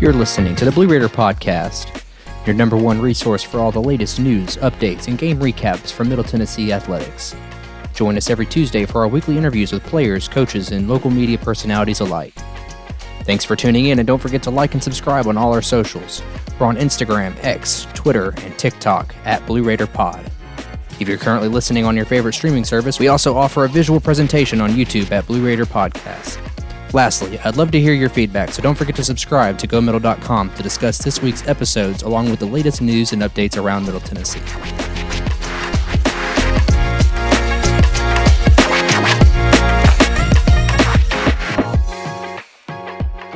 You're listening to the Blue Raider Podcast, your number one resource for all the latest news, updates, and game recaps from Middle Tennessee athletics. Join us every Tuesday for our weekly interviews with players, coaches, and local media personalities alike. Thanks for tuning in, and don't forget to like and subscribe on all our socials. We're on Instagram, X, Twitter, and TikTok at Blue Raider Pod. If you're currently listening on your favorite streaming service, we also offer a visual presentation on YouTube at Blue Raider Podcast. Lastly, I'd love to hear your feedback, so don't forget to subscribe to GoMiddle.com to discuss this week's episodes along with the latest news and updates around Middle Tennessee.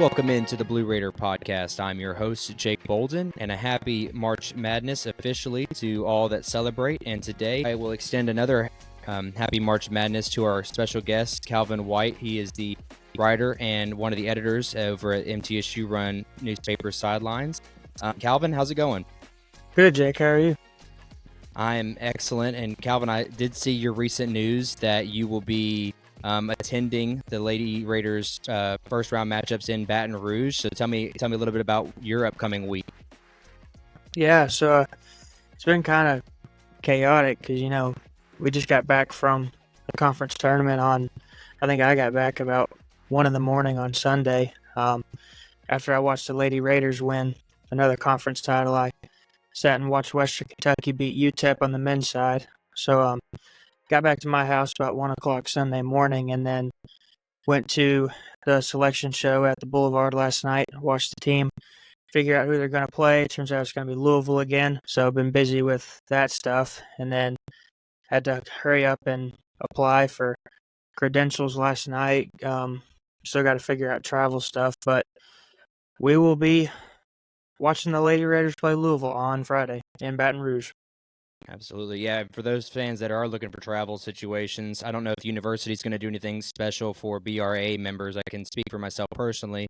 Welcome into the Blue Raider Podcast. I'm your host, Jake Bolden, and a happy March Madness officially to all that celebrate. And today I will extend another happy March Madness to our special guest, Calvin White. He is the writer and one of the editors over at MTSU run newspaper Sidelines. Calvin, how's it going? Good, Jake. How are you? I am excellent. And Calvin, I did see your recent news that you will be attending the Lady Raiders first round matchups in Baton Rouge. So tell me a little bit about your upcoming week. Yeah, so it's been kind of chaotic because, we just got back from the conference tournament I think I got back about 1 a.m. on Sunday. After I watched the Lady Raiders win another conference title, I sat and watched Western Kentucky beat UTEP on the men's side. So got back to my house about 1 o'clock Sunday morning and then went to the selection show at the Boulevard last night, watched the team, figure out who they're going to play. It turns out it's going to be Louisville again, so I've been busy with that stuff. And then had to hurry up and apply for credentials last night. Still got to figure out travel stuff, but we will be watching the Lady Raiders play Louisville on Friday in Baton Rouge. Absolutely. Yeah, for those fans that are looking for travel situations, I don't know if the university is going to do anything special for BRA members. I can speak for myself personally.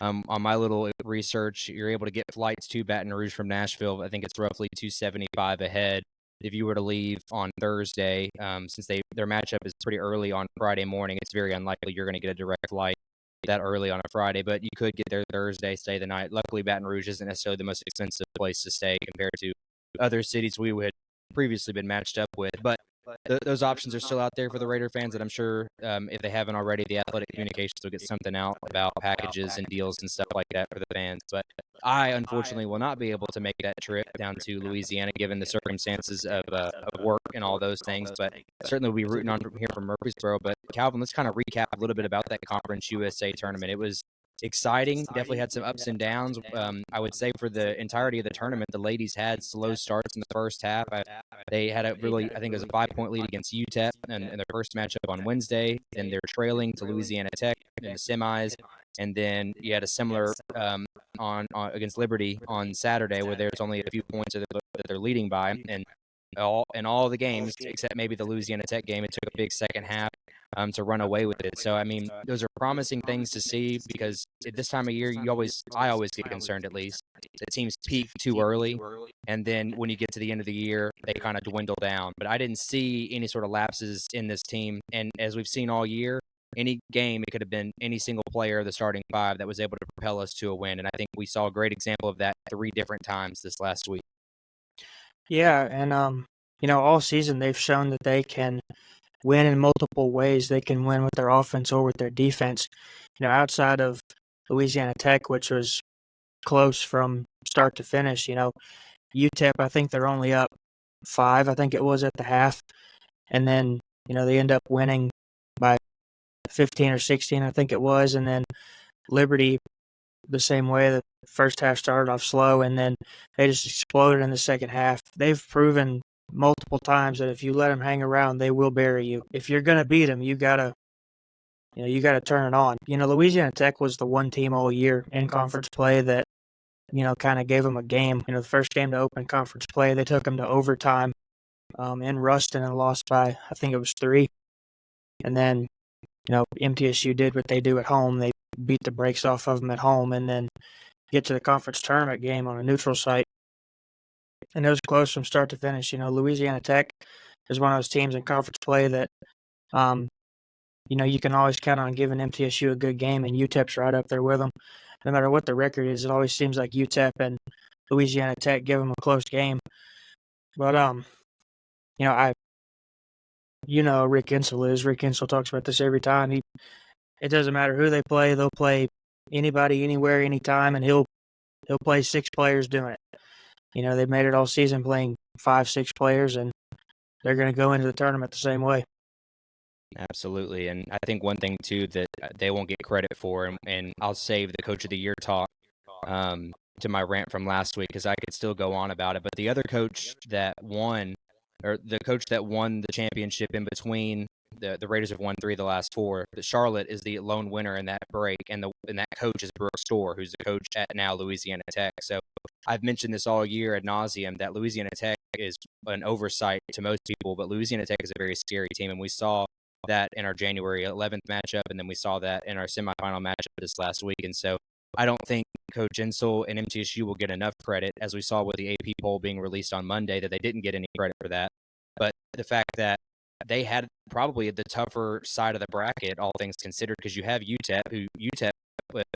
On my little research, you're able to get flights to Baton Rouge from Nashville. I think it's roughly $275 ahead. If you were to leave on Thursday, since their matchup is pretty early on Friday morning, it's very unlikely you're going to get a direct flight that early on a Friday, but you could get there Thursday, stay the night. Luckily, Baton Rouge isn't necessarily the most expensive place to stay compared to other cities we had previously been matched up with. But those options are still out there for the Raider fans, and I'm sure if they haven't already, the Athletic Communications will get something out about packages and deals and stuff like that for the fans. But I, unfortunately, will not be able to make that trip down to Louisiana given the circumstances of work and all those things. But certainly we'll be rooting on from here from Murfreesboro. But Calvin, let's kind of recap a little bit about that Conference USA tournament. It was exciting. Definitely had some ups and downs. I would say for the entirety of the tournament, the ladies had slow starts in the first half. They had I think it was a 5-point lead against UTEP in their first matchup on Wednesday. Then they're trailing to Louisiana Tech in the semis. And then you had a similar on against Liberty on Saturday where there's only a few points that they're leading by. And all the games, except maybe the Louisiana Tech game, it took a big second half to run away with it. So, I mean, those are promising things to see because at this time of year, I always get concerned at least that teams peak too early. And then when you get to the end of the year, they kind of dwindle down. But I didn't see any sort of lapses in this team. And as we've seen all year, any game, it could have been any single player of the starting five that was able to propel us to a win. And I think we saw a great example of that 3 different times this last week. Yeah, and all season they've shown that they can win in multiple ways. They can win with their offense or with their defense. Outside of Louisiana Tech, which was close from start to finish, UTEP, I think they're only up 5, I think it was at the half. And then, they end up winning by 15 or 16, I think it was. And then Liberty, the same way. The first half started off slow, and then they just exploded in the second half. They've proven multiple times that if you let them hang around, they will bury you. If you're going to beat them, you gotta turn it on. Louisiana Tech was the one team all year in conference play that, kind of gave them a game. The first game to open conference play, they took them to overtime in Ruston and lost by, I think it was 3. And then, MTSU did what they do at home. They beat the brakes off of them at home and then get to the conference tournament game on a neutral site. And it was close from start to finish. Louisiana Tech is one of those teams in conference play that you can always count on giving MTSU a good game, and UTEP's right up there with them. No matter what the record is, it always seems like UTEP and Louisiana Tech give them a close game. But I Rick Insell is. Rick Insell talks about this every time. It doesn't matter who they play; they'll play anybody, anywhere, anytime, and he'll play 6 players doing it. They've made it all season playing 5, 6 players, and they're going to go into the tournament the same way. Absolutely. And I think one thing, too, that they won't get credit for, and I'll save the Coach of the Year talk to my rant from last week because I could still go on about it. But the other coach that won, or the coach that won the championship in between, the Raiders have won 3 of the last 4. The Charlotte is the lone winner in that break, and that coach is Brooke Storr, who's the coach at now Louisiana Tech. So I've mentioned this all year ad nauseum that Louisiana Tech is an oversight to most people, but Louisiana Tech is a very scary team, and we saw that in our January 11th matchup, and then we saw that in our semifinal matchup this last week. And so I don't think Coach Insell and MTSU will get enough credit, as we saw with the AP poll being released on Monday, that they didn't get any credit for that. But the fact that they had probably the tougher side of the bracket, all things considered, because you have UTEP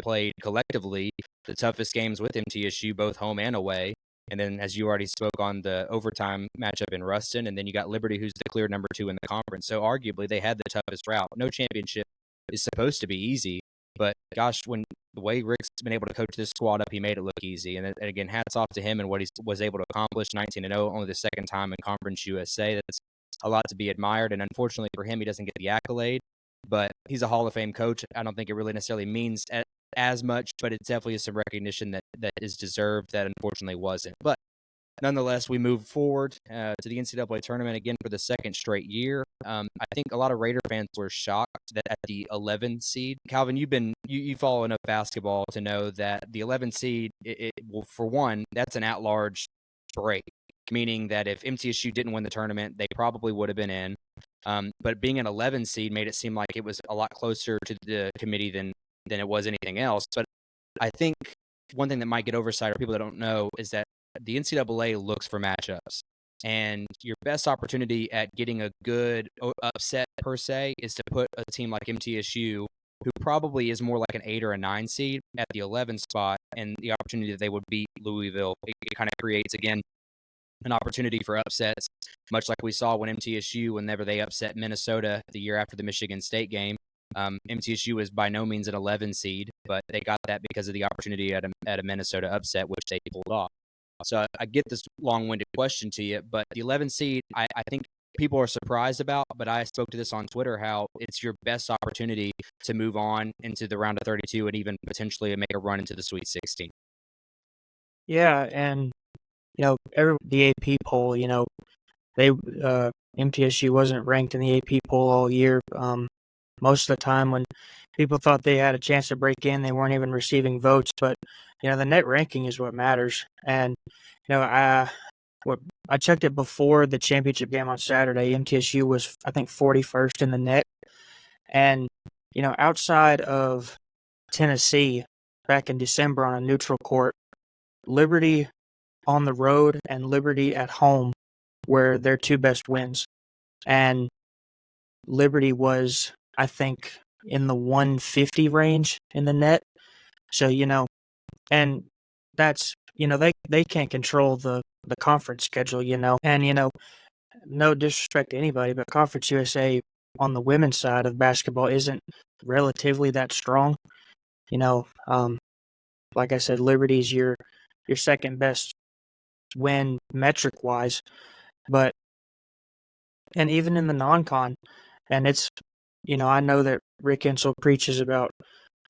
played collectively the toughest games with MTSU, both home and away. And then, as you already spoke on, the overtime matchup in Ruston, and then you got Liberty, who's the clear number 2 in the conference. So arguably, they had the toughest route. No championship is supposed to be easy, but gosh, when the way Rick's been able to coach this squad up, he made it look easy. And again, hats off to him and what he was able to accomplish. 19-0, only the second time in Conference USA. That's a lot to be admired, and unfortunately for him, he doesn't get the accolade. But he's a Hall of Fame coach. I don't think it really necessarily means as much, but it definitely is some recognition that is deserved that unfortunately wasn't. But nonetheless, we move forward to the NCAA tournament again for the second straight year. I think a lot of Raider fans were shocked that at the 11 seed, Calvin, you follow enough basketball to know that the 11 seed, well, for one, that's an at-large break, meaning that if MTSU didn't win the tournament, they probably would have been in. But being an 11 seed made it seem like it was a lot closer to the committee than it was anything else. But I think one thing that might get oversight, or people that don't know, is that the NCAA looks for matchups. And your best opportunity at getting a good upset, per se, is to put a team like MTSU, who probably is more like an 8 or a 9 seed, at the 11 spot, and the opportunity that they would beat Louisville. It kind of creates, again, an opportunity for upsets, much like we saw when MTSU, whenever they upset Minnesota the year after the Michigan State game. MTSU is by no means an 11 seed, but they got that because of the opportunity at a Minnesota upset, which they pulled off. So I get this long-winded question to you, but the 11 seed, I think people are surprised about, but I spoke to this on Twitter, how it's your best opportunity to move on into the round of 32 and even potentially make a run into the Sweet 16. Yeah, and the AP poll, MTSU wasn't ranked in the AP poll all year. Most of the time when people thought they had a chance to break in, they weren't even receiving votes. But the net ranking is what matters. And I checked it before the championship game on Saturday. MTSU was, I think, 41st in the net. And outside of Tennessee back in December on a neutral court, Liberty on the road and Liberty at home were their 2 best wins. And Liberty was, I think, in the 150 range in the net. So, and that's, they can't control the conference schedule, and, no disrespect to anybody, but Conference USA on the women's side of basketball isn't relatively that strong. Like I said, Liberty's your second best win metric wise, and even in the non-con, and it's, I know that Rick Insell preaches about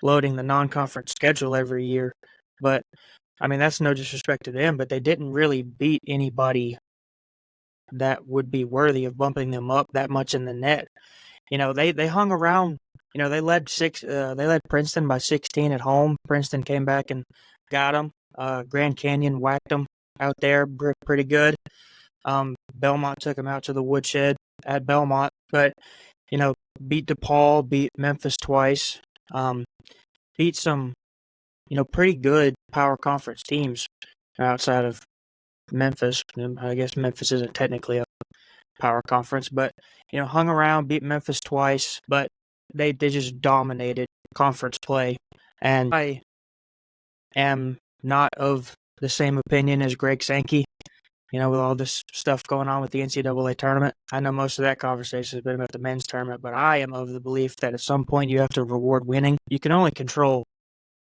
loading the non-conference schedule every year, but I mean, that's no disrespect to them, but they didn't really beat anybody that would be worthy of bumping them up that much in the net. They hung around. They led Princeton by 16 at home. Princeton came back and got them. Grand Canyon whacked them out there pretty good. Belmont took them out to the woodshed at Belmont, but beat DePaul, beat Memphis twice, beat some pretty good power conference teams outside of Memphis. I guess Memphis isn't technically a power conference, but hung around, beat Memphis twice. But they just dominated conference play. And I am not of the same opinion as Greg Sankey, with all this stuff going on with the NCAA tournament. I know most of that conversation has been about the men's tournament, but I am of the belief that at some point you have to reward winning. You can only control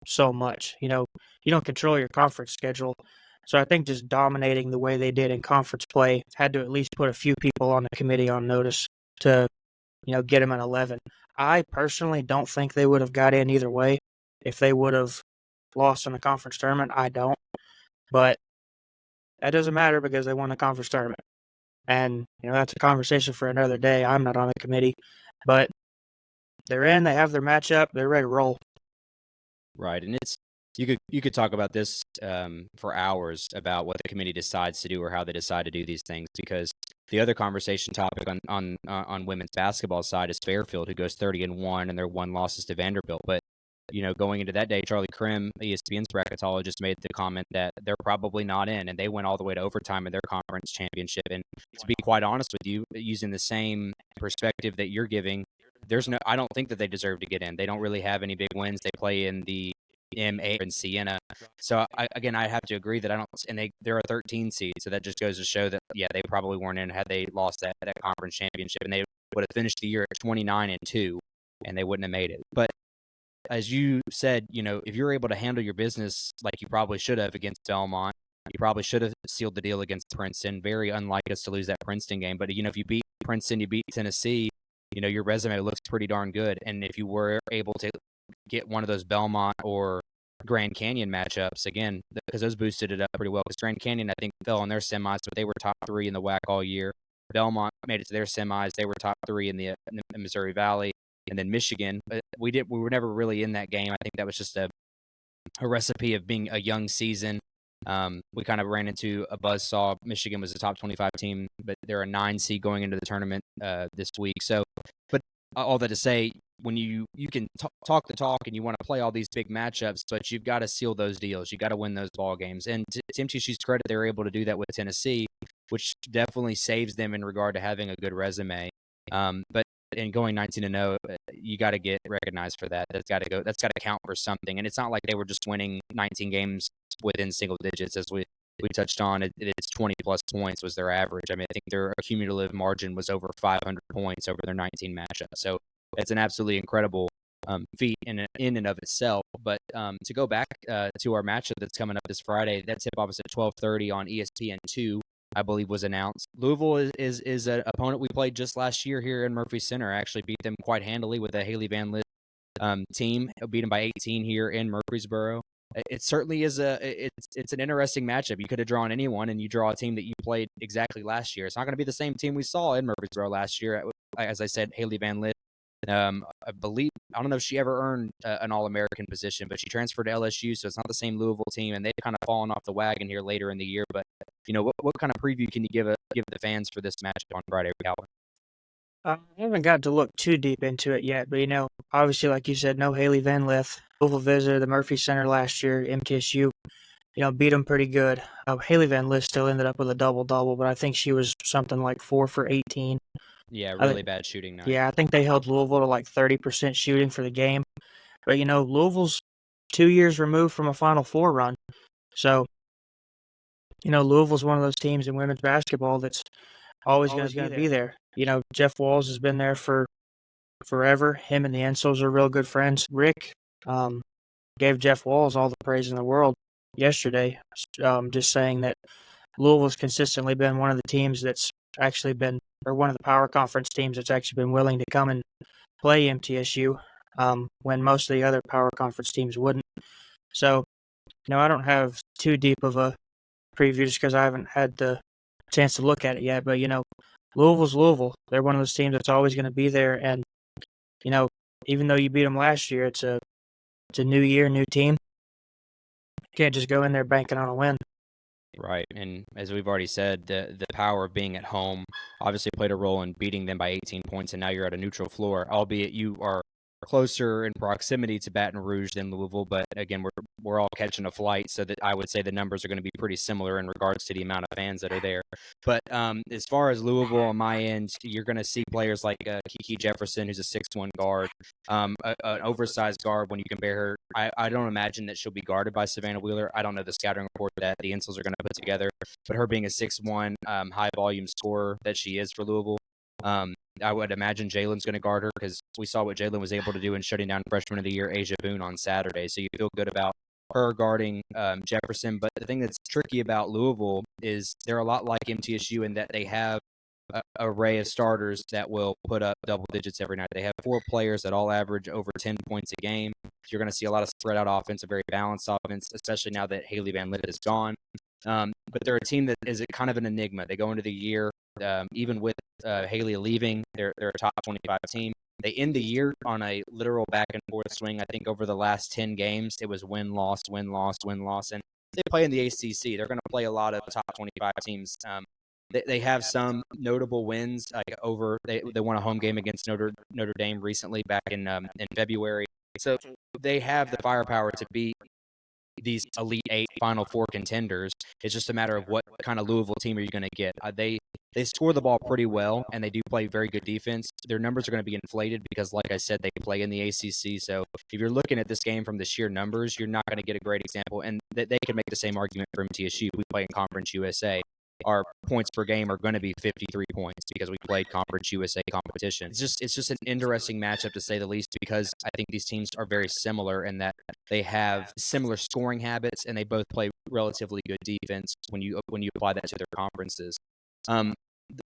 so much. You don't control your conference schedule. So I think just dominating the way they did in conference play had to at least put a few people on the committee on notice to, get them an 11. I personally don't think they would have got in either way if they would have lost in the conference tournament. I don't. But that doesn't matter because they won the conference tournament. And, that's a conversation for another day. I'm not on the committee. But they're in, they have their matchup, they're ready to roll. Right, and you could talk about this for hours about what the committee decides to do or how they decide to do these things, because the other conversation topic on women's basketball side is Fairfield, who goes 30-1 and their one loss is to Vanderbilt. But going into that day, Charlie Krim, ESPN's bracketologist, made the comment that they're probably not in, and they went all the way to overtime in their conference championship. And to be quite honest with you, using the same perspective that you're giving, I don't think that they deserve to get in. They don't really have any big wins. They play in the MA in Siena. So I have to agree that I don't, and they're a 13 seed. So that just goes to show that, they probably weren't in had they lost that conference championship, and they would have finished the year at 29-2, and they wouldn't have made it. But as you said, if you're able to handle your business like you probably should have against Belmont, you probably should have sealed the deal against Princeton. Very unlike us to lose that Princeton game. But, if you beat Princeton, you beat Tennessee, your resume looks pretty darn good. And if you were able to get one of those Belmont or Grand Canyon matchups, again, because those boosted it up pretty well. Because Grand Canyon, I think, fell in their semis, but they were top 3 in the WAC all year. Belmont made it to their semis. They were top 3 in the Missouri Valley. And then Michigan, we were never really in that game. I think that was just a recipe of being a young season. We kind of ran into a buzzsaw. Michigan was a top 25 team, but they're a 9 seed going into the tournament this week. So, but all that to say, when you can talk the talk and you want to play all these big matchups, but you've got to seal those deals. You got to win those ball games. And to MTSU's credit, they were able to do that with Tennessee, which definitely saves them in regard to having a good resume. But in going 19-0, you got to get recognized for that. That's got to count for something. And it's not like they were just winning 19 games within single digits, as we touched on. It's 20 plus points was their average. I mean, I think their cumulative margin was over 500 points over their 19 matchups. So it's an absolutely incredible feat in and of itself. But to go back to our matchup that's coming up this Friday, that tip-off is at 12:30 on ESPN2. I believe was announced. Louisville is an opponent we played just last year here in Murphy Center. I actually beat them quite handily with a Haley Van Lith team. Beat them by 18 here in Murfreesboro. It certainly is it's an interesting matchup. You could have drawn anyone, and you draw a team that you played exactly last year. It's not going to be the same team we saw in Murfreesboro last year. As I said, Haley Van Lith. I don't know if she ever earned an All-American position, but she transferred to LSU, so it's not the same Louisville team, and they've kind of fallen off the wagon here later in the year. But what kind of preview can you give the fans for this matchup on Friday, Calvin? I haven't got to look too deep into it yet, but obviously, like you said, no Haley Van Lith. Louisville visited the Murphy Center last year. MTSU, beat them pretty good. Haley Van Lith still ended up with a double-double, but I think she was something like 4 for 18. Yeah, really bad shooting night. Yeah, I think they held Louisville to like 30% shooting for the game. But, Louisville's 2 years removed from a Final Four run. So, Louisville's one of those teams in women's basketball that's always going to be there. Jeff Walls has been there for forever. Him and the Ensels are real good friends. Rick gave Jeff Walls all the praise in the world yesterday, just saying that Louisville's consistently been one of the teams that's actually been, or one of the power conference teams that's actually been willing to come and play MTSU when most of the other power conference teams wouldn't. So, I don't have too deep of a preview just because I haven't had the chance to look at it yet. But, Louisville's Louisville. They're one of those teams that's always going to be there. And, even though you beat them last year, it's a new year, new team. You can't just go in there banking on a win. Right, and as we've already said, the power of being at home obviously played a role in beating them by 18 points, and now you're at a neutral floor, albeit you are closer in proximity to Baton Rouge than Louisville, but again, we're all catching a flight, so that I would say the numbers are going to be pretty similar in regards to the amount of fans that are there. But as far as Louisville on my end, you're going to see players like Kiki Jefferson, who's a 6'1" guard, an oversized guard. When you compare her, I don't imagine that she'll be guarded by Savannah Wheeler. I don't know the scouting report that the Insels are going to put together, but her being a 6'1" high volume scorer that she is for Louisville. I would imagine Jalen's going to guard her because we saw what Jalen was able to do in shutting down freshman of the year Asia Boone on Saturday. So you feel good about her guarding Jefferson. But the thing that's tricky about Louisville is they're a lot like MTSU in that they have an array of starters that will put up double digits every night. They have 4 players that all average over 10 points a game. You're going to see a lot of spread out offense, a very balanced offense, especially now that Haley Van Lith is gone. But they're a team that is kind of an enigma. They go into the year, even with Haley leaving, they're a top 25 team. They end the year on a literal back and forth swing. I think over the last 10 games, it was win, loss, win, loss, win, loss. And they play in the ACC. They're going to play a lot of top 25 teams. They have some notable wins. Like they won a home game against Notre Dame recently back in February. So they have the firepower to beat these Elite 8 Final Four contenders. It's just a matter of what kind of Louisville team are you going to get. They score the ball pretty well, and they do play very good defense. Their numbers are going to be inflated because, like I said, they play in the ACC. So if you're looking at this game from the sheer numbers, you're not going to get a great example. And they can make the same argument for MTSU. We play in Conference USA. Our points per game are going to be 53 points because we played Conference USA competition. It's just an interesting matchup to say the least, because I think these teams are very similar in that they have similar scoring habits and they both play relatively good defense when you apply that to their conferences.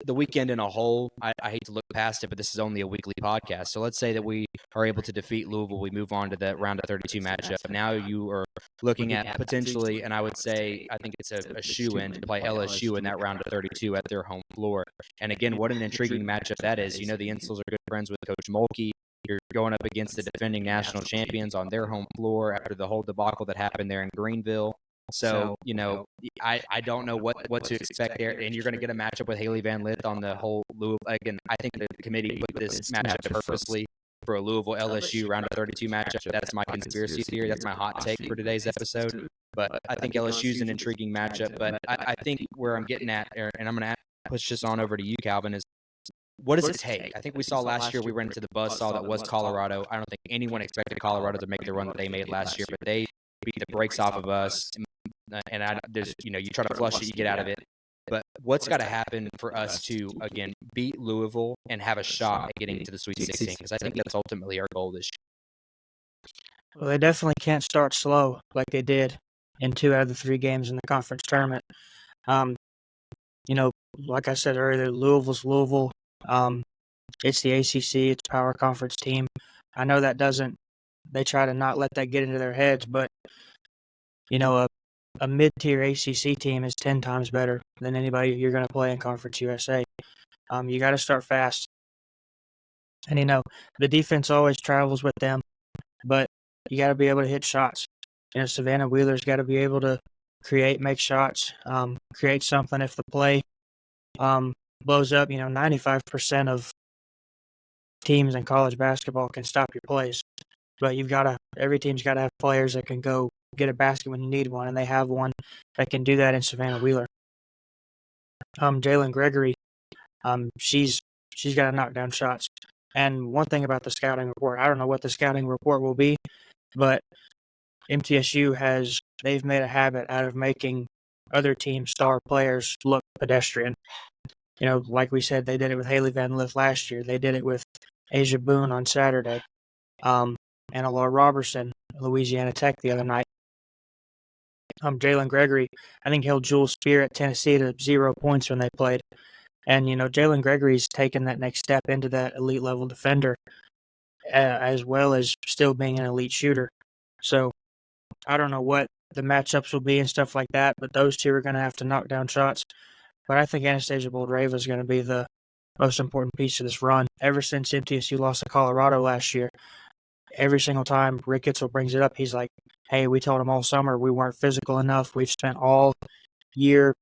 The weekend in a whole, I hate to look past it, but this is only a weekly podcast. So let's say that we are able to defeat Louisville. We move on to the round of 32 matchup. Now you are looking at potentially, and I would say I think it's a shoe-in to play LSU in that round of 32 at their home floor. And again, what an intriguing matchup that is. You know, the Insels are good friends with Coach Mulkey. You're going up against the defending national champions on their home floor after the whole debacle that happened there in Greenville. So, you know, I don't know what to expect there. And you're going to get a matchup with Haley Van Lith on the whole Louisville. Again, I think the committee put this matchup purposely for a Louisville LSU round of 32 matchup. That's my conspiracy theory. That's my hot take for today's episode. But I think LSU is an intriguing matchup. But I think where I'm getting at, and I'm going to push this on over to you, Calvin, is what does it take? I think we saw last year we ran into the buzzsaw that was Colorado. I don't think anyone expected Colorado to make the run that they made last year, but they beat the brakes off of us. And there's, you know, you try to flush it, you get out of it. But what's got to happen for us to, again, beat Louisville and have a shot at getting to the Sweet 16? Because I think that's ultimately our goal this year. Well, they definitely can't start slow like they did in 2 out of the 3 games in the conference tournament. You know, like I said earlier, Louisville's Louisville. It's the ACC. It's a power conference team. I know that they try to not let that get into their heads, but, you know, a mid-tier ACC team is 10 times better than anybody you're going to play in Conference USA. You got to start fast. And, you know, the defense always travels with them, but you got to be able to hit shots. You know, Savannah Wheeler's got to be able to make shots, create something if the play blows up. You know, 95% of teams in college basketball can stop your plays, but every team's got to have players that can go get a basket when you need one, and they have one that can do that in Savannah Wheeler. Jalen Gregory, she's got to knock down shots. And one thing about the scouting report, I don't know what the scouting report will be, but MTSU they've made a habit out of making other teams' star players look pedestrian. You know, like we said, they did it with Haley Van Lith last year. They did it with Asia Boone on Saturday. And Laura Robertson, Louisiana Tech the other night. Jalen Gregory, I think held Jules Spear at Tennessee to 0 points when they played. And, you know, Jalen Gregory's taken that next step into that elite level defender, as well as still being an elite shooter. So I don't know what the matchups will be and stuff like that, but those two are going to have to knock down shots. But I think Anastasia Boldreva is going to be the most important piece of this run. Ever since MTSU lost to Colorado last year, every single time Rick Itzel brings it up, he's like, hey, we told them all summer we weren't physical enough. We've spent all year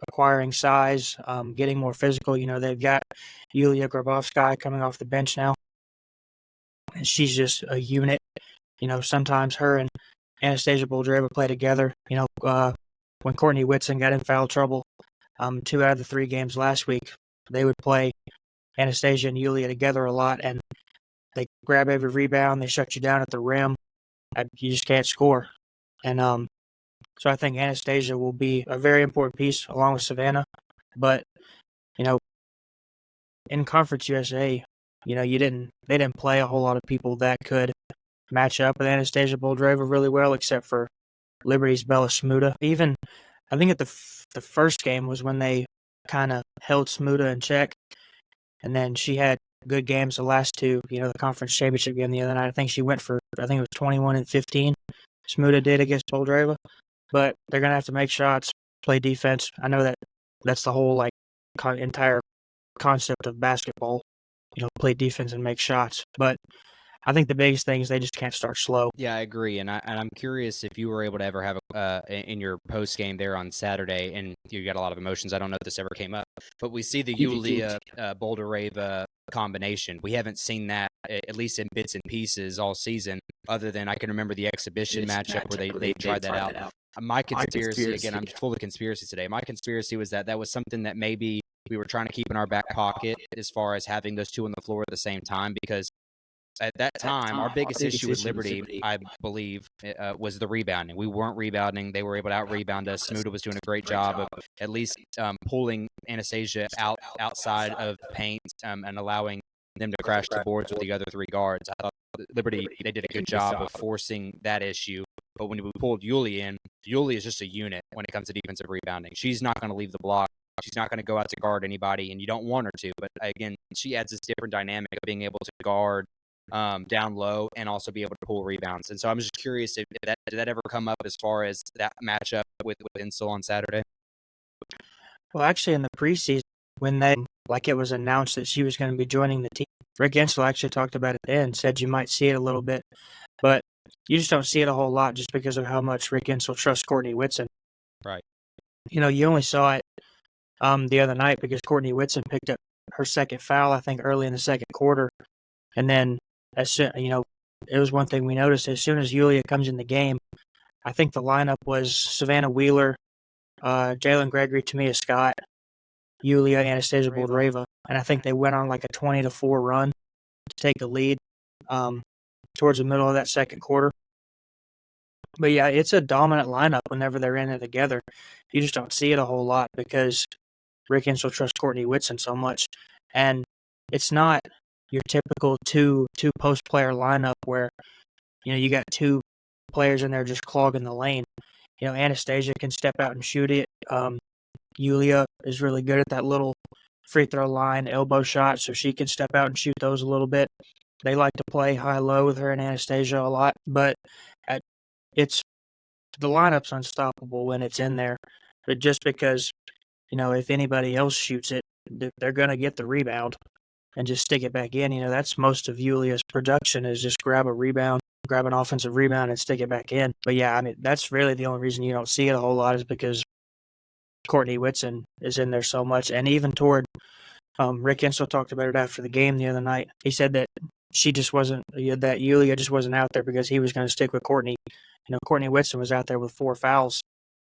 acquiring size, getting more physical. You know, they've got Yulia Grabovskaya coming off the bench now. and she's just a unit. Sometimes her and Anastasia Boldreva play together. When Courtney Whitson got in foul trouble, 2 out of the 3 games last week, they would play Anastasia and Yulia together a lot, and they grab every rebound, they shut you down at the rim, you just can't score. And so I think Anastasia will be a very important piece along with Savannah. But, you know, in Conference USA, they didn't play a whole lot of people that could match up with Anastasia Boldreva really well, except for Liberty's Bella Smuda. Even, I think at the first game was when they kind of held Smuda in check, and then she had good games the last 2, the conference championship game the other night. I think she went for, I think it was 21 and 15, Smuda did against Boldreva. But they're going to have to make shots, play defense. I know that's the whole, entire concept of basketball, play defense and make shots. But I think the biggest thing is they just can't start slow. Yeah, I agree, and I'm curious if you were able to ever have in your post game there on Saturday, and you got a lot of emotions. I don't know if this ever came up, but we see the Yulia Boldreva combination. We haven't seen that at least in bits and pieces all season, other than I can remember the exhibition matchup where they tried that out. My conspiracy, again, I'm full of conspiracy today. My conspiracy was that was something that maybe we were trying to keep in our back pocket as far as having those two on the floor at the same time, because at that time, our biggest issue with Liberty, I believe, was the rebounding. We weren't rebounding. They were able to out-rebound us. Smuda was doing a great job of at least pulling Anastasia outside of paint and allowing them to crash the boards with the other 3 guards. I thought Liberty, they did a good job of forcing that issue. But when we pulled Yulia in, Yulia is just a unit when it comes to defensive rebounding. She's not going to leave the block. She's not going to go out to guard anybody, and you don't want her to. But again, she adds this different dynamic of being able to guard down low and also be able to pull rebounds. And so I'm just curious if did that ever come up as far as that matchup with Insel on Saturday? Well, actually, in the preseason, when it was announced that she was going to be joining the team, Rick Insel actually talked about it then, said you might see it a little bit, but you just don't see it a whole lot just because of how much Rick Insel trusts Courtney Whitson. Right. You only saw it the other night because Courtney Whitson picked up her second foul, I think, early in the second quarter, and then it was one thing we noticed as soon as Yulia comes in the game. I think the lineup was Savannah Wheeler, Jalen Gregory, Tamia Scott, Yulia, Anastasia Boldreva, and I think they went on like a 20-4 run to take the lead towards the middle of that second quarter. But yeah, it's a dominant lineup whenever they're in it together. You just don't see it a whole lot because Rick Insel trusts Courtney Whitson so much, and it's not your typical two post player lineup where you got 2 players in there just clogging the lane. Anastasia can step out and shoot it. Yulia is really good at that little free throw line elbow shot, so she can step out and shoot those a little bit. They like to play high low with her and Anastasia a lot, but the lineup's unstoppable when it's in there. But just because if anybody else shoots it, they're gonna get the rebound and just stick it back in. That's most of Yulia's production is just grab a rebound, grab an offensive rebound and stick it back in. But yeah, I mean, that's really the only reason you don't see it a whole lot is because Courtney Whitson is in there so much. And even toward Rick Insel talked about it after the game the other night. He said that that Yulia just wasn't out there because he was going to stick with Courtney. Courtney Whitson was out there with 4 fouls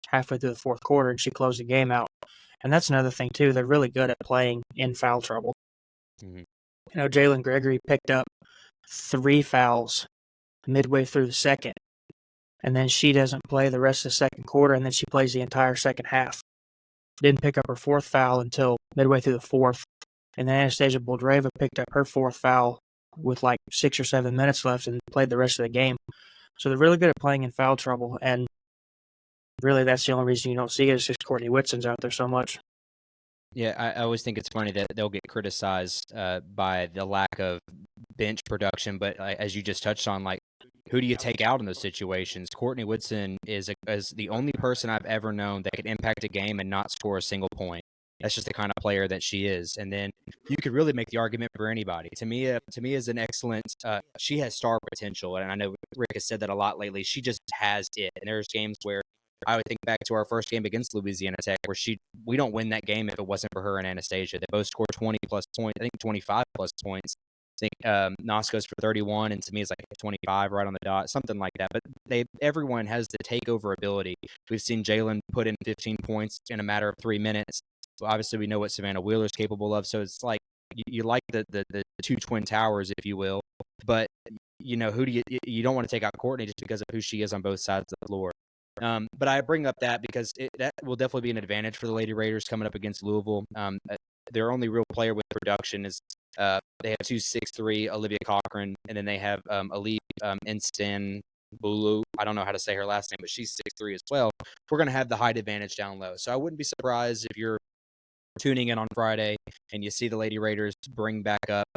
halfway through the fourth quarter, and she closed the game out. And that's another thing, too. They're really good at playing in foul trouble. Mm-hmm. Jalen Gregory picked up 3 fouls midway through the second, and then she doesn't play the rest of the second quarter, and then she plays the entire second half. Didn't pick up her 4th foul until midway through the 4th, and then Anastasia Boldreva picked up her 4th foul with like 6 or 7 minutes left and played the rest of the game. So they're really good at playing in foul trouble, and really that's the only reason you don't see it is just Courtney Whitson's out there so much. Yeah, I always think it's funny that they'll get criticized by the lack of bench production, but as you just touched on, who do you take out in those situations? Courtney Whitson is the only person I've ever known that could impact a game and not score a single point. That's just the kind of player that she is. And then you could really make the argument for anybody. Tamia is an excellent she has star potential, and I know Rick has said that a lot lately. She just has it. And there's games where I would think back to our first game against Louisiana Tech where we don't win that game if it wasn't for her and Anastasia. They both scored 20-plus points, I think 25-plus points. I think Nos goes for 31, and to me it's like 25 right on the dot, something like that. But everyone has the takeover ability. We've seen Jalen put in 15 points in a matter of 3 minutes. So obviously, we know what Savannah Wheeler's capable of. So it's like you like the two twin towers, if you will. But who do you don't want to take out Courtney just because of who she is on both sides of the floor. But I bring up that because that will definitely be an advantage for the Lady Raiders coming up against Louisville. Their only real player with production is they have 2'6'3" Olivia Cochran, and then they have Elite Instan Bulu. I don't know how to say her last name, but she's 6'3" as well. We're going to have the height advantage down low. So I wouldn't be surprised if you're tuning in on Friday and you see the Lady Raiders bring back up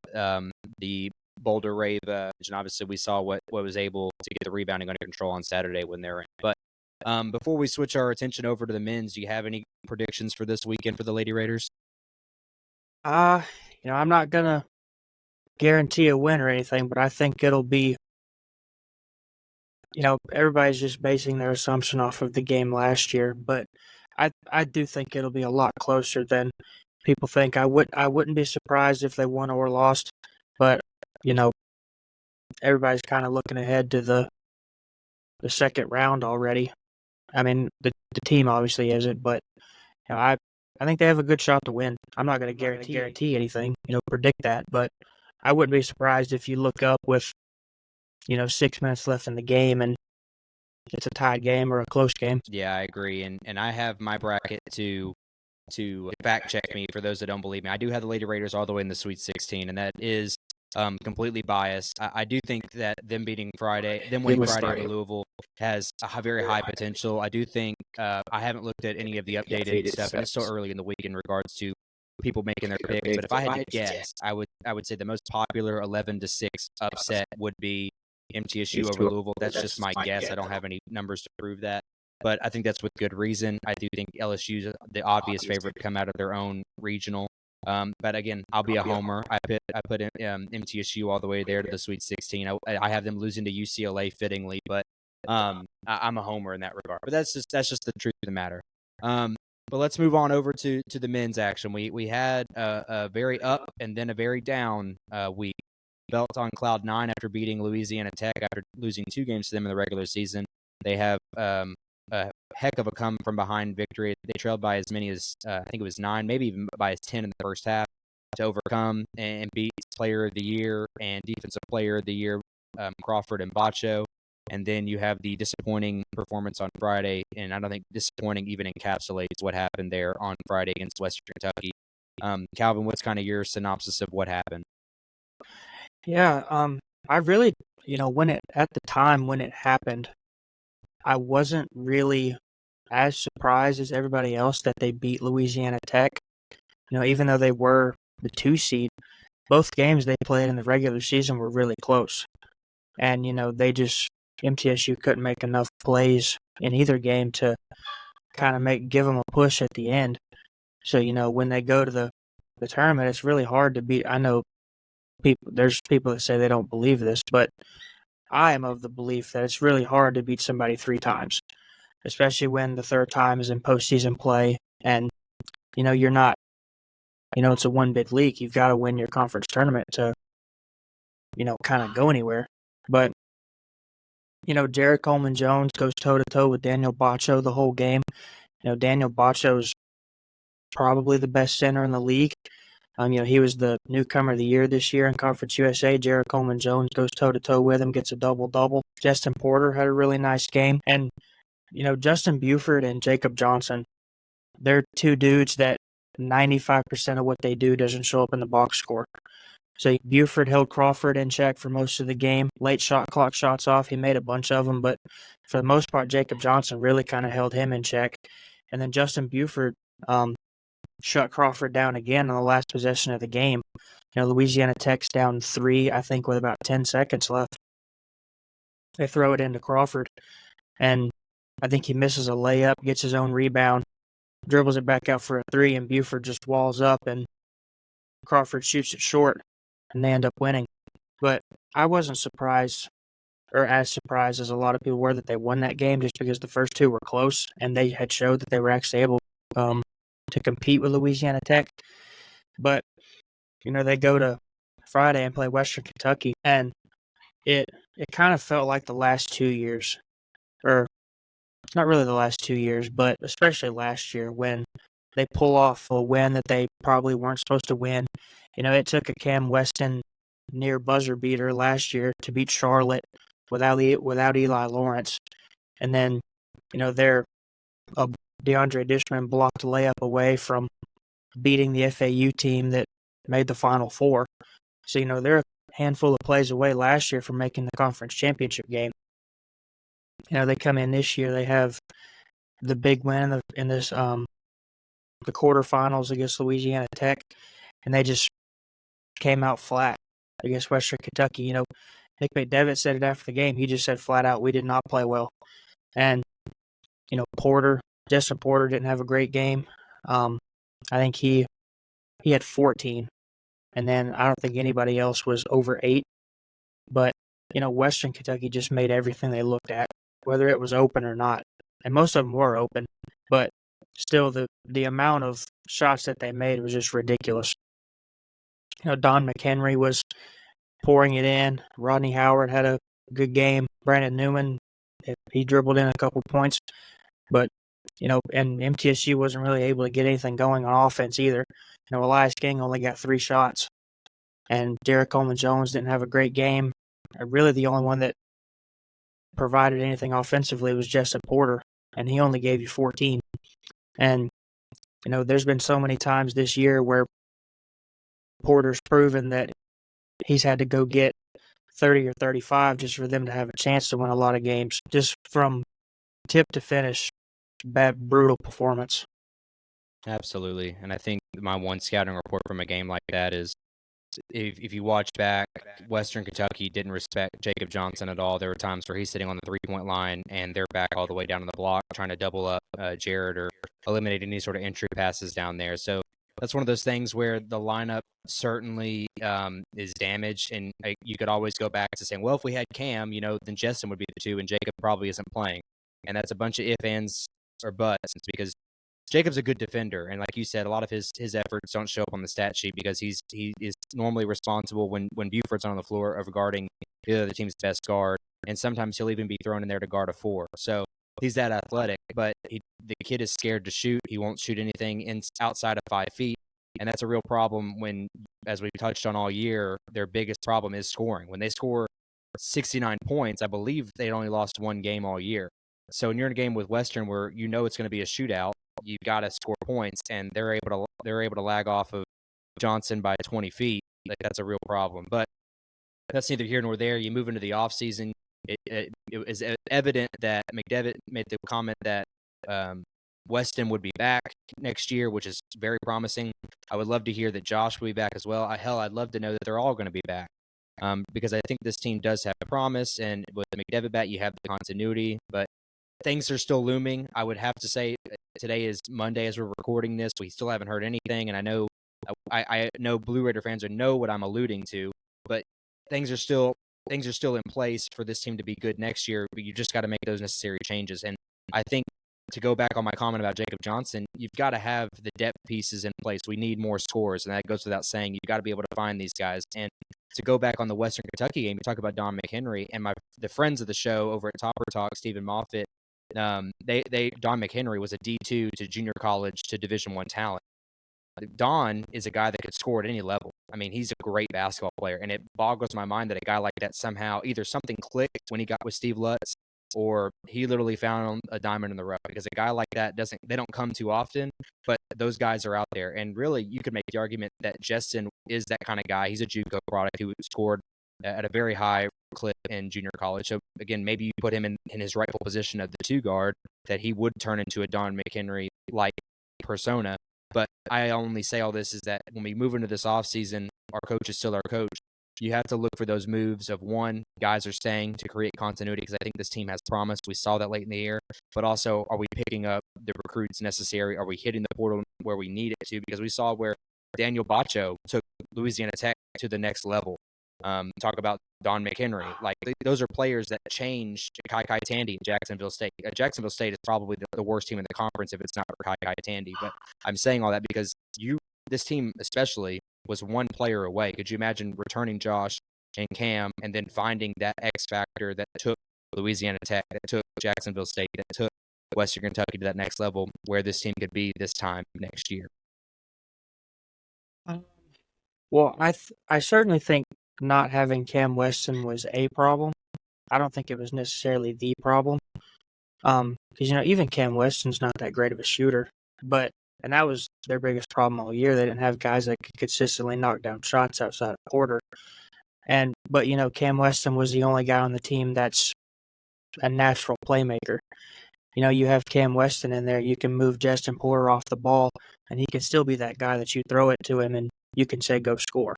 the Boulder Rave. And obviously we saw what was able to get the rebounding under control on Saturday when they're in. But before we switch our attention over to the men's, do you have any predictions for this weekend for the Lady Raiders? I'm not gonna guarantee a win or anything, but I think it'll be, everybody's just basing their assumption off of the game last year, but I do think it'll be a lot closer than people think. I wouldn't be surprised if they won or lost, but everybody's kind of looking ahead to the second round already. I mean, the team obviously isn't, but I think they have a good shot to win. I'm not going to guarantee anything, predict that, but I wouldn't be surprised if you look up with 6 minutes left in the game and it's a tied game or a close game. Yeah, I agree, and I have my bracket to fact check me for those that don't believe me. I do have the Lady Raiders all the way in the Sweet 16, and that is completely biased. I do think that them winning Friday over Louisville has a very high potential. I do think I haven't looked at any of the updated stuff, and it's still early in the week in regards to people making their picks. But if I had to guess, I would say the most popular 11-6 upset would be MTSU over Louisville. That's just my guess. I don't have any numbers to prove that. But I think that's with good reason. I do think LSU's the obvious favorite to come out of their own regional. But again, I'll be a homer. I put MTSU all the way there to the Sweet 16. I have them losing to UCLA fittingly, but I'm a homer in that regard. But that's just the truth of the matter. But let's move on over to the men's action. We had a very up and then a very down week. Belt on cloud 9 after beating Louisiana Tech after losing 2 games to them in the regular season. They have a heck of a come from behind victory. They trailed by as many as I think it was 9, maybe even by as 10 in the first half to overcome and beat Player of the Year and Defensive Player of the Year Crawford and Bacho. And then you have the disappointing performance on Friday, and I don't think disappointing even encapsulates what happened there on Friday against Western Kentucky. Calvin, what's kind of your synopsis of what happened? Yeah, I really, at the time when it happened, I wasn't really as surprised as everybody else that they beat Louisiana Tech. Even though they were the 2 seed, both games they played in the regular season were really close. And, MTSU couldn't make enough plays in either game to kind of give them a push at the end. So, when they go to the tournament, it's really hard to beat. I know there's people that say they don't believe this, but I am of the belief that it's really hard to beat somebody 3 times, especially when the third time is in postseason play and, you're not, it's a one bid league. You've got to win your conference tournament to, kind of go anywhere. But, Jared Coleman-Jones goes toe-to-toe with Daniel Bacho the whole game. Daniel Bacho's probably the best center in the league. He was the newcomer of the year this year in Conference USA. Jared Coleman-Jones goes toe-to-toe with him, gets a double-double. Justin Porter had a really nice game. And, Justin Buford and Jacob Johnson, they're 2 dudes that 95% of what they do doesn't show up in the box score. So Buford held Crawford in check for most of the game. Late shot clock shots off. He made a bunch of them, but for the most part, Jacob Johnson really kind of held him in check. And then Justin Buford shut Crawford down again on the last possession of the game. Louisiana Tech's down 3, I think, with about 10 seconds left. They throw it into Crawford, and I think he misses a layup, gets his own rebound, dribbles it back out for a 3, and Buford just walls up, and Crawford shoots it short, and they end up winning. But I wasn't surprised, or as surprised as a lot of people were, that they won that game just because the first 2 were close, and they had showed that they were actually able to compete with Louisiana Tech. But, they go to Friday and play Western Kentucky, and it kind of felt like the last 2 years, or not really the last 2 years, but especially last year when they pull off a win that they probably weren't supposed to win. It took a Cam Weston near buzzer beater last year to beat Charlotte without Eli Lawrence, and then their DeAndre Dishman blocked a layup away from beating the FAU team that made the Final Four. So they're a handful of plays away last year from making the conference championship game. They come in this year, they have the big win in this the quarterfinals against Louisiana Tech, and they just came out flat against Western Kentucky. Nick McDevitt said it after the game. He just said flat out, we did not play well. And Justin Porter didn't have a great game. I think he had 14, and then I don't think anybody else was over 8. But Western Kentucky just made everything they looked at, whether it was open or not, and most of them were open, but still the amount of shots that they made was just ridiculous. Don McHenry was pouring it in. Rodney Howard had a good game. Brandon Newman, he dribbled in a couple points, but and MTSU wasn't really able to get anything going on offense either. Elias King only got 3 shots, and Derek Coleman-Jones didn't have a great game. Really, the only one that provided anything offensively was Justin Porter, and he only gave you 14. And there's been so many times this year where Porter's proven that he's had to go get 30 or 35 just for them to have a chance to win a lot of games, just from tip to finish. Bad, brutal performance. Absolutely. And I think my one scouting report from a game like that is if you watch back, Western Kentucky didn't respect Jacob Johnson at all. There were times where he's sitting on the three-point line and they're back all the way down to the block trying to double up Jared or eliminate any sort of entry passes down there. So that's one of those things where the lineup certainly is damaged, and you could always go back to saying, well, if we had Cam, then Justin would be the 2 and Jacob probably isn't playing. And that's a bunch of ifs, ands, or buts, because Jacob's a good defender, and like you said, a lot of his efforts don't show up on the stat sheet because he is normally responsible when Buford's on the floor of guarding the other team's best guard, and sometimes he'll even be thrown in there to guard a 4. So he's that athletic, but the kid is scared to shoot. He won't shoot anything outside of 5 feet, and that's a real problem when, as we touched on all year, their biggest problem is scoring. When they score 69 points, I believe they only lost 1 game all year. So when you're in a game with Western where it's going to be a shootout, you've got to score points, and they're able to lag off of Johnson by 20 feet. Like, that's a real problem. But that's neither here nor there. You move into the offseason. It was evident that McDevitt made the comment that Weston would be back next year, which is very promising. I would love to hear that Josh will be back as well. I'd love to know that they're all going to be back, because I think this team does have promise, and with McDevitt back, you have the continuity, but things are still looming. I would have to say today is Monday as we're recording this. We still haven't heard anything, and I know Blue Raider fans know what I'm alluding to, but things are still in place for this team to be good next year, but you just got to make those necessary changes. And I think, to go back on my comment about Jacob Johnson, you've got to have the depth pieces in place. We need more scores, and that goes without saying. You've got to be able to find these guys. And to go back on the Western Kentucky game, you talk about Don McHenry, and the friends of the show over at Topper Talk, Stephen Moffitt, Don McHenry was a D2 to junior college to Division I talent. Don is a guy that could score at any level. I mean, he's a great basketball player, and it boggles my mind that a guy like that somehow either something clicked when he got with Steve Lutz, or he literally found a diamond in the rough, because a guy like that they don't come too often, but those guys are out there. And really, you could make the argument that Justin is that kind of guy. He's a JUCO product who scored at a very high clip in junior college. So again, maybe you put him in his rightful position of the 2 guard, that he would turn into a Don McHenry like persona. But I only say all this is that when we move into this offseason, our coach is still our coach. You have to look for those moves of, one, guys are staying to create continuity, because I think this team has promise. We saw that late in the year. But also, are we picking up the recruits necessary? Are we hitting the portal where we need it to? Because we saw where Daniel Bacho took Louisiana Tech to the next level. Talk about Don McHenry. Like, those are players that changed Kai Tandy in Jacksonville State. Jacksonville State is probably the worst team in the conference if it's not for Kai Tandy. But I'm saying all that because this team especially was one player away. Could you imagine returning Josh and Cam and then finding that X factor that took Louisiana Tech, that took Jacksonville State, that took Western Kentucky to that next level where this team could be this time next year? Well, I certainly think not having Cam Weston was a problem. I don't think it was necessarily the problem. Because even Cam Weston's not that great of a shooter, and that was their biggest problem all year. They didn't have guys that could consistently knock down shots outside of Porter. But Cam Weston was the only guy on the team that's a natural playmaker. You have Cam Weston in there, you can move Justin Porter off the ball, and he can still be that guy that you throw it to him and you can say go score.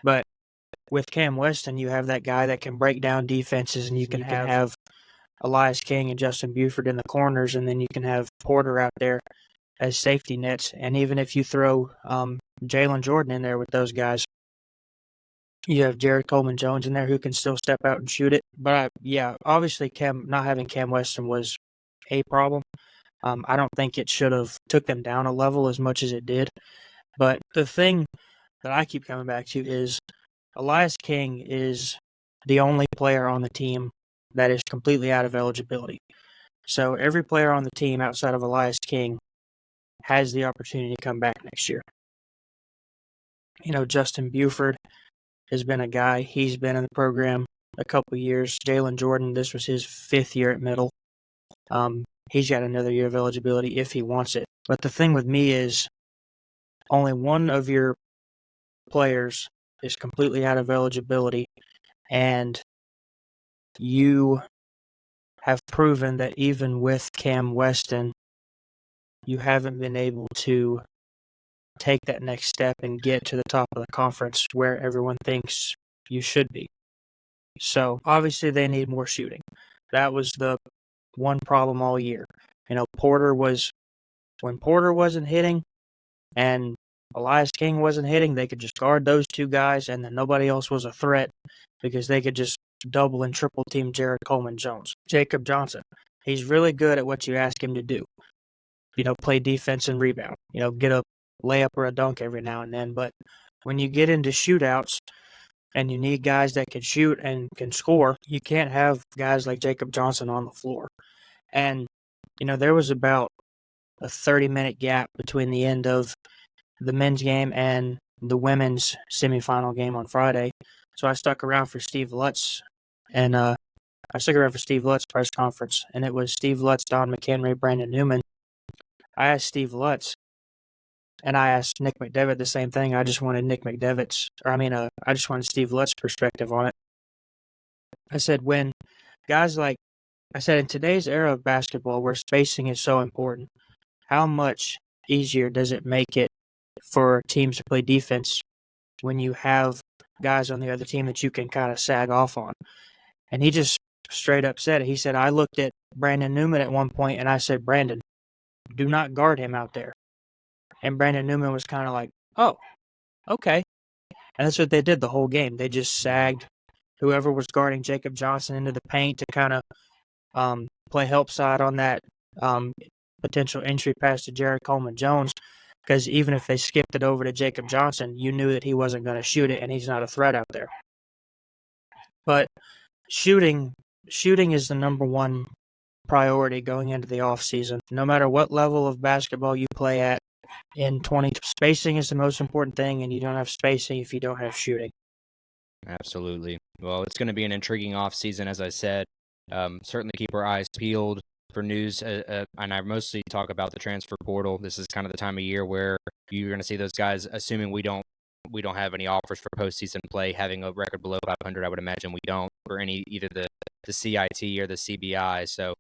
But with Cam Weston, you have that guy that can break down defenses, and you can have Elias King and Justin Buford in the corners, and then you can have Porter out there as safety nets. And even if you throw Jalen Jordan in there with those guys, you have Jared Coleman-Jones in there who can still step out and shoot it. But obviously not having Cam Weston was a problem. I don't think it should have took them down a level as much as it did. But the thing that I keep coming back to is Elias King is the only player on the team that is completely out of eligibility. So every player on the team outside of Elias King has the opportunity to come back next year. Justin Buford has been a guy. He's been in the program a couple years. Jalen Jordan, this was his 5th year at Middle. He's got another year of eligibility if he wants it. But the thing with me is only one of your players is completely out of eligibility, and you have proven that even with Cam Weston, you haven't been able to take that next step and get to the top of the conference where everyone thinks you should be. So obviously they need more shooting. That was the one problem all year. When Porter wasn't hitting and Elias King wasn't hitting, they could just guard those two guys, and then nobody else was a threat because they could just double and triple team Jared Coleman-Jones. Jacob Johnson, he's really good at what you ask him to do. Play defense and rebound. Get a layup or a dunk every now and then. But when you get into shootouts and you need guys that can shoot and can score, you can't have guys like Jacob Johnson on the floor. And, there was about a 30-minute gap between the end of the men's game and the women's semifinal game on Friday. So I stuck around for Steve Lutz's press conference, and it was Steve Lutz, Don McHenry, Brandon Newman. I asked Steve Lutz, and I asked Nick McDevitt the same thing. I just wanted I just wanted Steve Lutz's perspective on it. I said, in today's era of basketball where spacing is so important, how much easier does it make it for teams to play defense when you have guys on the other team that you can kind of sag off on? And he just straight up said it. He said, I looked at Brandon Newman at one point and I said, Brandon, do not guard him out there. And Brandon Newman was kind of like, oh, okay. And that's what they did the whole game. They just sagged whoever was guarding Jacob Johnson into the paint to kind of play help side on that potential entry pass to Jared Coleman-Jones. Because even if they skipped it over to Jacob Johnson, you knew that he wasn't going to shoot it, and he's not a threat out there. But shooting is the number one priority going into the offseason. No matter what level of basketball you play at, spacing is the most important thing, and you don't have spacing if you don't have shooting. Absolutely. Well, it's going to be an intriguing offseason, as I said. Certainly keep our eyes peeled for news, and I mostly talk about the transfer portal. This is kind of the time of year where you're going to see those guys, assuming we don't have any offers for postseason play, having a record below 500. I would imagine we don't for either the CIT or the CBI. So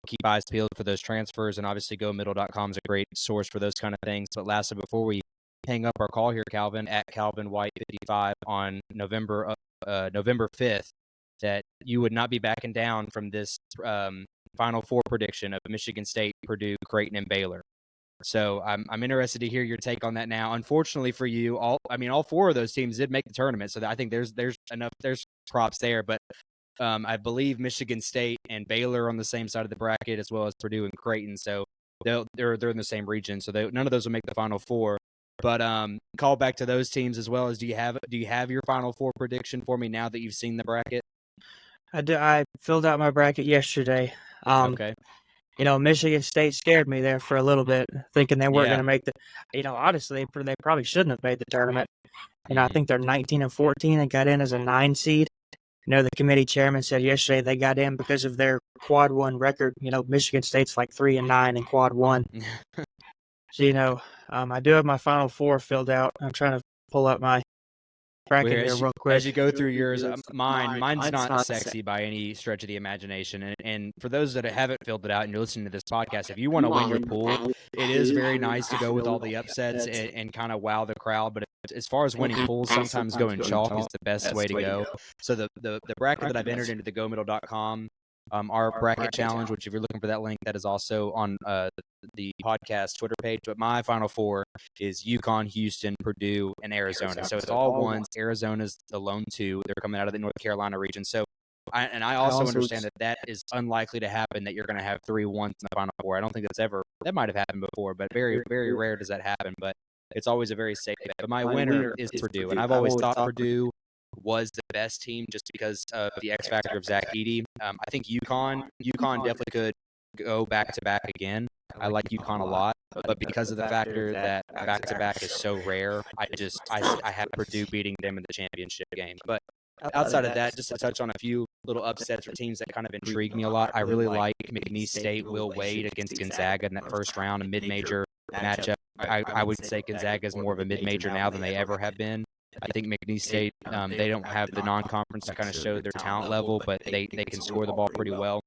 keep eyes peeled for those transfers, and obviously GoMiddle.com is a great source for those kind of things. But lastly, before we hang up our call here, Calvin, at Calvin White 55 on November 5th, that you would not be backing down from this Final Four prediction of Michigan State, Purdue, Creighton, and Baylor. So I'm interested to hear your take on that now. Unfortunately for you, all four of those teams did make the tournament, so I think there's props there. But I believe Michigan State and Baylor are on the same side of the bracket, as well as Purdue and Creighton. So they're in the same region, so none of those will make the Final Four. But call back to those teams as well. As do you have your Final Four prediction for me now that you've seen the bracket? I filled out my bracket yesterday. Okay. Michigan State scared me there for a little bit, thinking they weren't Yeah. going to make the. Honestly, they probably shouldn't have made the tournament. I Mhm. think they're 19 and 14 and got in as a 9 seed. The committee chairman said yesterday they got in because of their quad one record. Michigan State's like 3-9 in quad one. So, I do have my Final Four filled out. I'm trying to pull up my bracket here real quick. As you go through yours, mine's not sexy by any stretch of the imagination. And for those that haven't filled it out and you're listening to this podcast, if you want to win your pool, it is very nice to go with all the upsets and kind of wow the crowd. But as far as winning pools, sometimes going chalk is the best way to go. So the bracket that I've entered into the gomiddle.com, our bracket challenge, which if you're looking for that link, that is also on the podcast Twitter page. But my Final Four is UConn, Houston, Purdue, and Arizona. So it's all ones. Arizona's the lone two. They're coming out of the North Carolina region. So I also understand that is unlikely to happen, that you're going to have 3 ones in the Final Four. I don't think that might have happened before, but very, very rare does that happen. But it's always a very safe bet. But my winner is Purdue. And I've always thought Purdue was the best team just because of the X factor of Zach Edey. I think UConn definitely could go back to back again. I like UConn a lot, but because of the factor that back to back is so rare, I have Purdue beating them in the championship game. But outside of that, just to touch on a few little upsets or teams that kind of intrigue me a lot, I really like McNeese State Will Wade against Gonzaga in that first round, a mid-major matchup. I would say Gonzaga is more of a mid-major now than they ever have been. I think McNeese State, they don't have the non-conference to kind of show their talent level, but they can score the ball pretty well.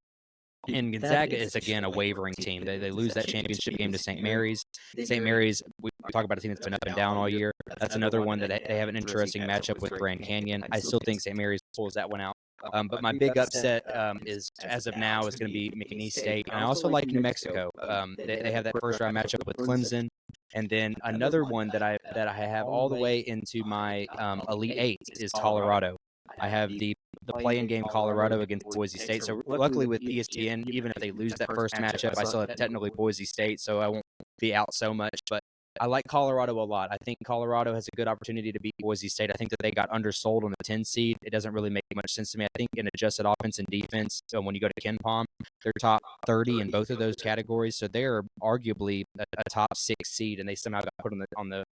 And Gonzaga is, again, a wavering team. They lose that championship game to St. Mary's. St. Mary's, we talk about a team that's been up and down all year. That's another one that they have an interesting matchup with Grand Canyon. I still think St. Mary's pulls that one out. But my big upset is, as of now, is going to be McNeese State. And I also like New Mexico. They have that first round matchup with Clemson. And then another one that I have all the way into my Elite Eight is Colorado. I have the play-in game Colorado against Boise State. So luckily with ESPN, even if they lose that first matchup, I still have technically Boise State, so I won't be out so much. But I like Colorado a lot. I think Colorado has a good opportunity to beat Boise State. I think that they got undersold on the 10 seed. It doesn't really make much sense to me. I think in adjusted offense and defense, so when you go to Ken Pom, they're top 30 in both of those categories. So they're arguably a top 6 seed, and they somehow got put on the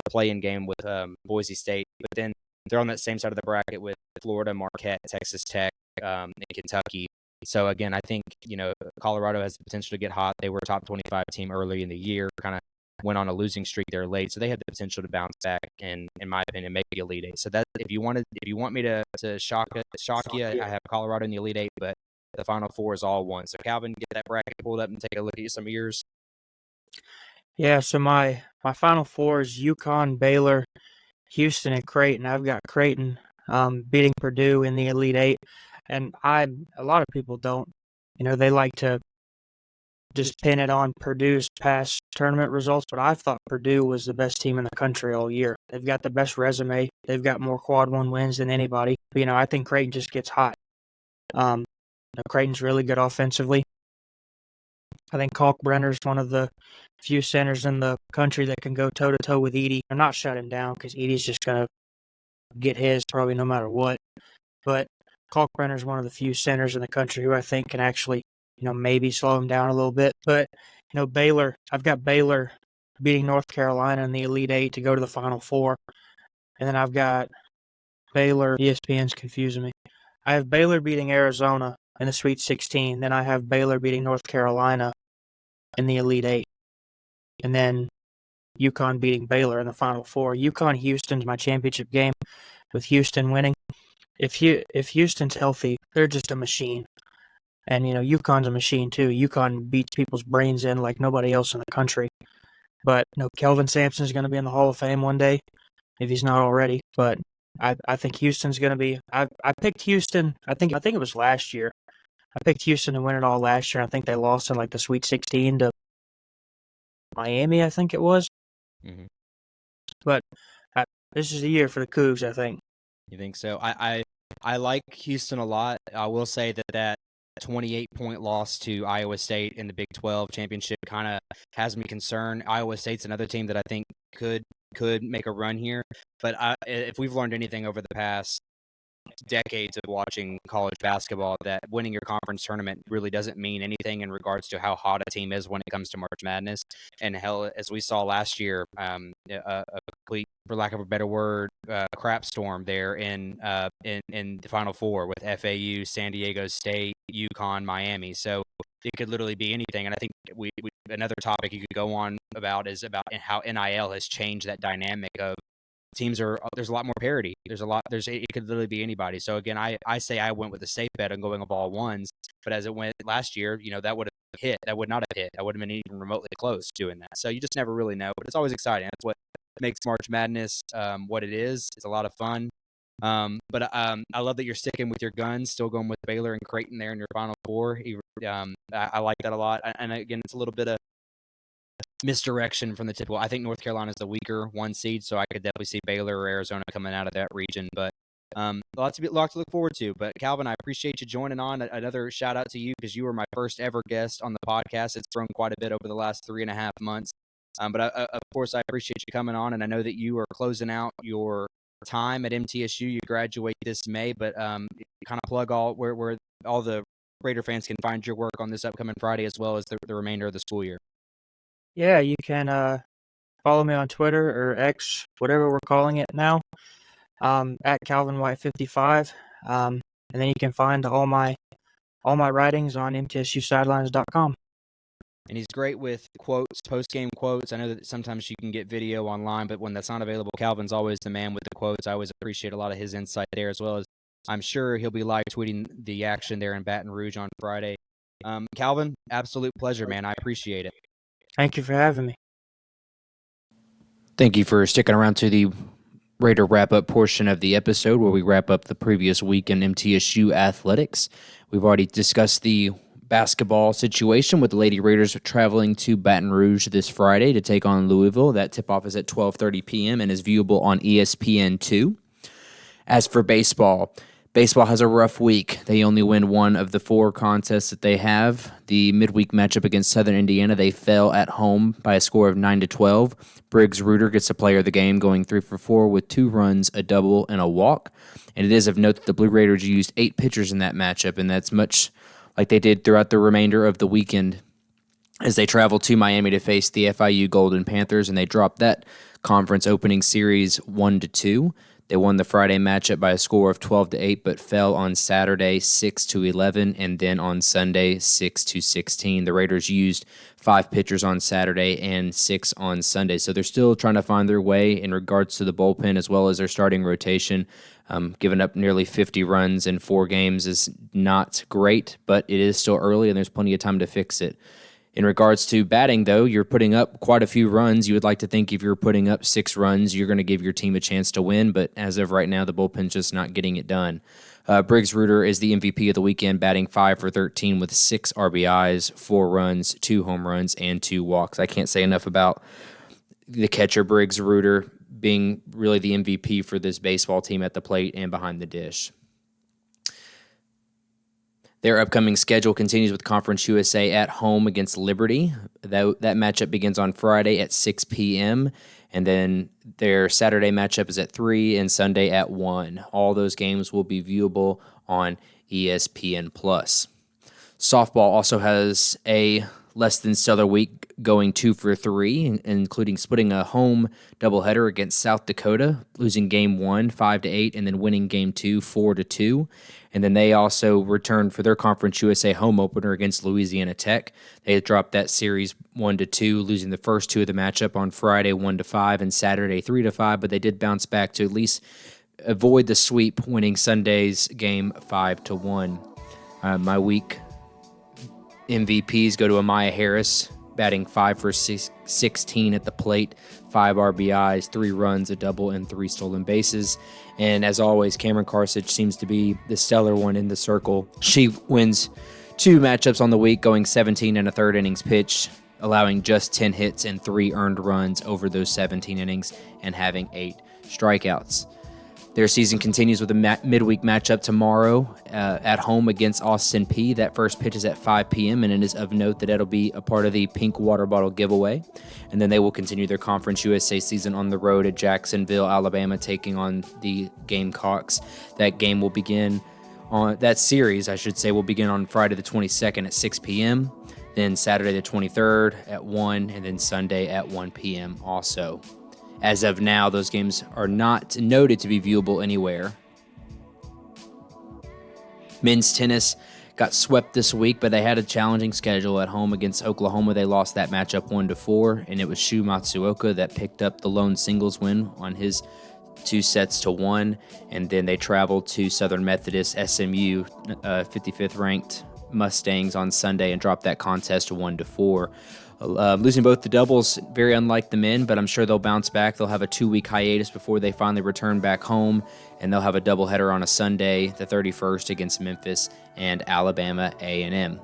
play-in game with Boise State. But then they're on that same side of the bracket with Florida, Marquette, Texas Tech, and Kentucky. So again, I think Colorado has the potential to get hot. They were a top 25 team early in the year, kind of went on a losing streak there late, so they have the potential to bounce back and, in my opinion, make the Elite Eight. So that if you want me to shock you, I have Colorado in the Elite Eight, but the Final Four is all one. So Calvin, get that bracket pulled up and take a look at some of yours. Yeah, so my Final Four is UConn, Baylor, Houston, and Creighton. I've got Creighton beating Purdue in the Elite Eight, and a lot of people don't. They like to just pin it on Purdue's past tournament results, but I thought Purdue was the best team in the country all year. They've got the best resume. They've got more quad one wins than anybody. But, I think Creighton just gets hot. Creighton's really good offensively. I think Kalkbrenner's one of the few centers in the country that can go toe-to-toe with Edey. They're not shut him down because Edey's just going to get his probably no matter what. But Kalkbrenner's one of the few centers in the country who I think can actually, maybe slow him down a little bit. But, Baylor, I've got Baylor beating North Carolina in the Elite Eight to go to the Final Four. And then I've got Baylor, ESPN's confusing me. I have Baylor beating Arizona in the Sweet 16. Then I have Baylor beating North Carolina in the Elite Eight. And then UConn beating Baylor in the Final Four. UConn-Houston's my championship game, with Houston winning. If Houston's healthy, they're just a machine. And, UConn's a machine, too. UConn beats people's brains in like nobody else in the country. But, Kelvin Sampson's going to be in the Hall of Fame one day, if he's not already. But I think Houston's going to be – I picked Houston – I think it was last year. I picked Houston to win it all last year. I think they lost in, like, the Sweet 16 to Miami, I think it was. Mm-hmm. But this is the year for the Cougs, I think. You think so? I like Houston a lot. I will say that 28-point loss to Iowa State in the Big 12 championship kind of has me concerned. Iowa State's another team that I think could could make a run here. But if we've learned anything over the past decades of watching college basketball, that winning your conference tournament really doesn't mean anything in regards to how hot a team is when it comes to March Madness. And hell, as we saw last year, a complete, for lack of a better word, crap storm there in the Final Four with FAU, San Diego State, UConn, Miami. So it could literally be anything. And I think another topic you could go on about is about how NIL has changed that dynamic of there's a lot more parity. It could literally be anybody. So again, I say I went with a safe bet on going of all ones, but as it went last year, that would have hit. That would not have hit. I would have been even remotely close doing that. So you just never really know, but it's always exciting. That's what makes March Madness what it is. It's a lot of fun. But I love that you're sticking with your guns, still going with Baylor and Creighton there in your Final Four. I like that a lot. And again, it's a little bit of misdirection from the typical. I think North Carolina is the weaker one seed, so I could definitely see Baylor or Arizona coming out of that region. But a lot to look forward to. But Calvin, I appreciate you joining on. Another shout out to you because you were my first ever guest on the podcast. It's grown quite a bit over the last 3.5 months. But of course, I appreciate you coming on, and I know that you are closing out your time at MTSU. You graduate this May, but kind of plug where all the Raider fans can find your work on this upcoming Friday as well as the remainder of the school year. Yeah, you can follow me on Twitter or X, whatever we're calling it now, at Calvin White 55. And then you can find all my writings on MTSUsidelines.com. And he's great with quotes, post-game quotes. I know that sometimes you can get video online, but when that's not available, Calvin's always the man with the quotes. I always appreciate a lot of his insight there, as well as I'm sure he'll be live tweeting the action there in Baton Rouge on Friday. Calvin, absolute pleasure, man. I appreciate it. Thank you for having me. Thank you for sticking around to the Raider wrap-up portion of the episode where we wrap up the previous week in MTSU athletics. We've already discussed the basketball situation with the Lady Raiders traveling to Baton Rouge this Friday to take on Louisville. That tip-off is at 12:30 p.m. and is viewable on ESPN2. As for baseball has a rough week. They only win one of the 4 contests that they have. The midweek matchup against Southern Indiana, they fell at home by a score of 9-12. Briggs Reuter gets the player of the game, going 3 for 4 with 2 runs, a double, and a walk. And it is of note that the Blue Raiders used 8 pitchers in that matchup, and that's much like they did throughout the remainder of the weekend as they travel to Miami to face the FIU Golden Panthers, and they dropped that conference opening series 1-2. They won the Friday matchup by a score of 12-8, but fell on Saturday 6-11, and then on Sunday 6-16. The Raiders used 5 pitchers on Saturday and 6 on Sunday, so they're still trying to find their way in regards to the bullpen as well as their starting rotation. Giving up nearly 50 runs in 4 games is not great, but it is still early, and there's plenty of time to fix it. In regards to batting, though, you're putting up quite a few runs. You would like to think if you're putting up 6 runs, you're going to give your team a chance to win, but as of right now, the bullpen's just not getting it done. Briggs Reuter is the MVP of the weekend, batting 5 for 13 with 6 RBIs, 4 runs, 2 home runs, and 2 walks. I can't say enough about the catcher, Briggs Reuter, being really the MVP for this baseball team at the plate and behind the dish. Their upcoming schedule continues with Conference USA at home against Liberty. That matchup begins on Friday at 6 p.m., and then their Saturday matchup is at 3 and Sunday at 1. All those games will be viewable on ESPN+. Softball also has a less than stellar week, going 2 for 3, including splitting a home doubleheader against South Dakota, losing Game 1 5-8, and then winning Game 2 4-2. And then they also returned for their Conference USA home opener against Louisiana Tech. They dropped that series 1-2, losing the first 2 of the matchup on Friday 1-5 and Saturday 3-5, but they did bounce back to at least avoid the sweep, winning Sunday's game 5-1. My week MVPs go to Amaya Harris, batting 5 for 16 at the plate, 5 RBIs, 3 runs, a double, and 3 stolen bases. And as always, Cameron Carthage seems to be the stellar one in the circle. She wins 2 matchups on the week, going 17 1/3 innings pitched, allowing just 10 hits and 3 earned runs over those 17 innings, and having 8 strikeouts. Their season continues with a midweek matchup tomorrow at home against Austin Peay. That first pitch is at 5 p.m., and it is of note that it'll be a part of the pink water bottle giveaway. And then they will continue their Conference USA season on the road at Jacksonville, Alabama, taking on the Gamecocks. That game will begin that series, I should say, will begin on Friday the 22nd at 6 p.m., then Saturday the 23rd at 1, and then Sunday at 1 p.m. also. As of now, those games are not noted to be viewable anywhere. Men's tennis got swept this week, but they had a challenging schedule at home against Oklahoma. They lost that matchup 1-4, and it was Shu Matsuoka that picked up the lone singles win on his 2-1, and then they traveled to Southern Methodist SMU, 55th ranked Mustangs on Sunday, and dropped that contest to 1-4. Losing both the doubles, very unlike the men, but I'm sure they'll bounce back. They'll have a 2-week hiatus before they finally return back home, and they'll have a doubleheader on a Sunday, the 31st, against Memphis and Alabama A&M.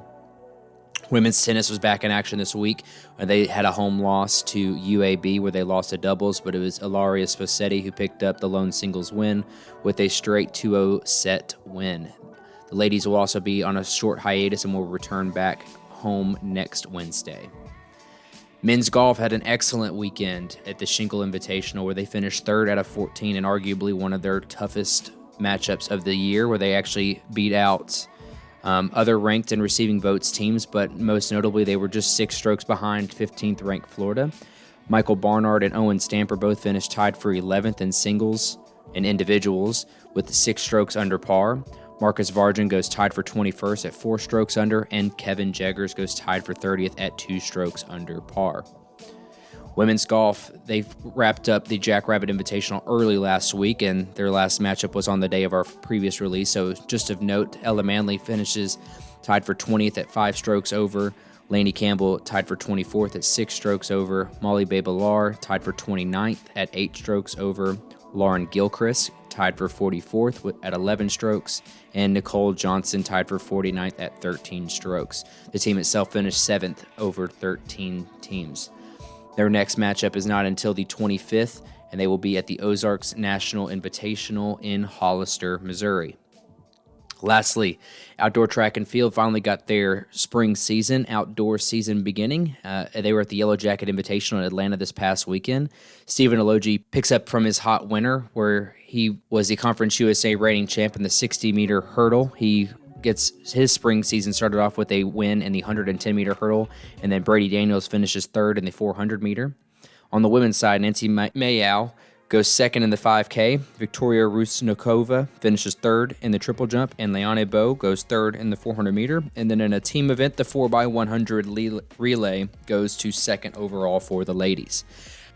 Women's tennis was back in action this week. They had a home loss to UAB where they lost the doubles, but it was Ilaria Sposetti who picked up the lone singles win with a straight 2-0 set win. The ladies will also be on a short hiatus and will return back home next Wednesday. Men's golf had an excellent weekend at the Schenkel Invitational where they finished 3rd out of 14 and arguably one of their toughest matchups of the year, where they actually beat out other ranked and receiving votes teams, but most notably they were just 6 strokes behind 15th ranked Florida. Michael Barnard and Owen Stamper both finished tied for 11th in singles and individuals with 6 strokes under par. Marcus Vargin goes tied for 21st at 4 strokes under, and Kevin Jeggers goes tied for 30th at 2 strokes under par. Women's golf, they've wrapped up the Jackrabbit Invitational early last week, and their last matchup was on the day of our previous release. So just of note, Ella Manley finishes tied for 20th at 5 strokes over. Lainey Campbell tied for 24th at 6 strokes over. Molly Babelar tied for 29th at 8 strokes over. Lauren Gilchrist tied for 44th at 11 strokes, and Nicole Johnson tied for 49th at 13 strokes. The team itself finished 7th over 13 teams. Their next matchup is not until the 25th, and they will be at the Ozarks National Invitational in Hollister, Missouri. Lastly, outdoor track and field finally got their spring season, outdoor season beginning. They were at the Yellow Jacket Invitational in Atlanta this past weekend. Stephen Alogi picks up from his hot winter, where he was the Conference USA reigning champ in the 60-meter hurdle. He gets his spring season started off with a win in the 110-meter hurdle, and then Brady Daniels finishes 3rd in the 400-meter. On the women's side, Nancy Mayau goes 2nd in the 5K. Victoria Rusnokova finishes 3rd in the triple jump, and Leone Bowe goes 3rd in the 400-meter. And then in a team event, the 4x100 relay goes to 2nd overall for the ladies.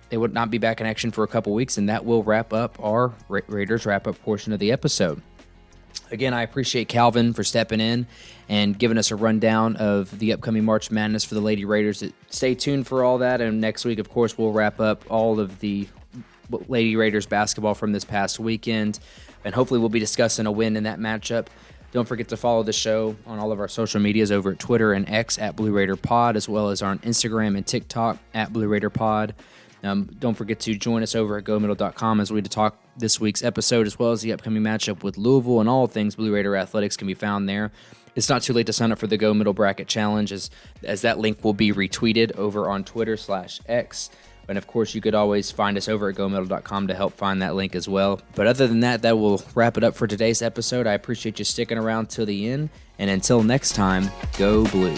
They would not be back in action for a couple weeks, and that will wrap up our Raiders wrap-up portion of the episode. Again, I appreciate Calvin for stepping in and giving us a rundown of the upcoming March Madness for the Lady Raiders. Stay tuned for all that, and next week, of course, we'll wrap up all of the Lady Raiders basketball from this past weekend, and hopefully we'll be discussing a win in that matchup. Don't forget to follow the show on all of our social medias over at Twitter and X at Blue Raider Pod, as well as on Instagram and TikTok at Blue Raider Pod. Don't forget to join us over at GoMiddle.com as we talk this week's episode, as well as the upcoming matchup with Louisville, and all things Blue Raider athletics can be found there. It's not too late to sign up for the Go Middle Bracket Challenge, as that link will be retweeted over on Twitter/X. And, of course, you could always find us over at GoMiddle.com to help find that link as well. But other than that, that will wrap it up for today's episode. I appreciate you sticking around till the end. And until next time, go Blue.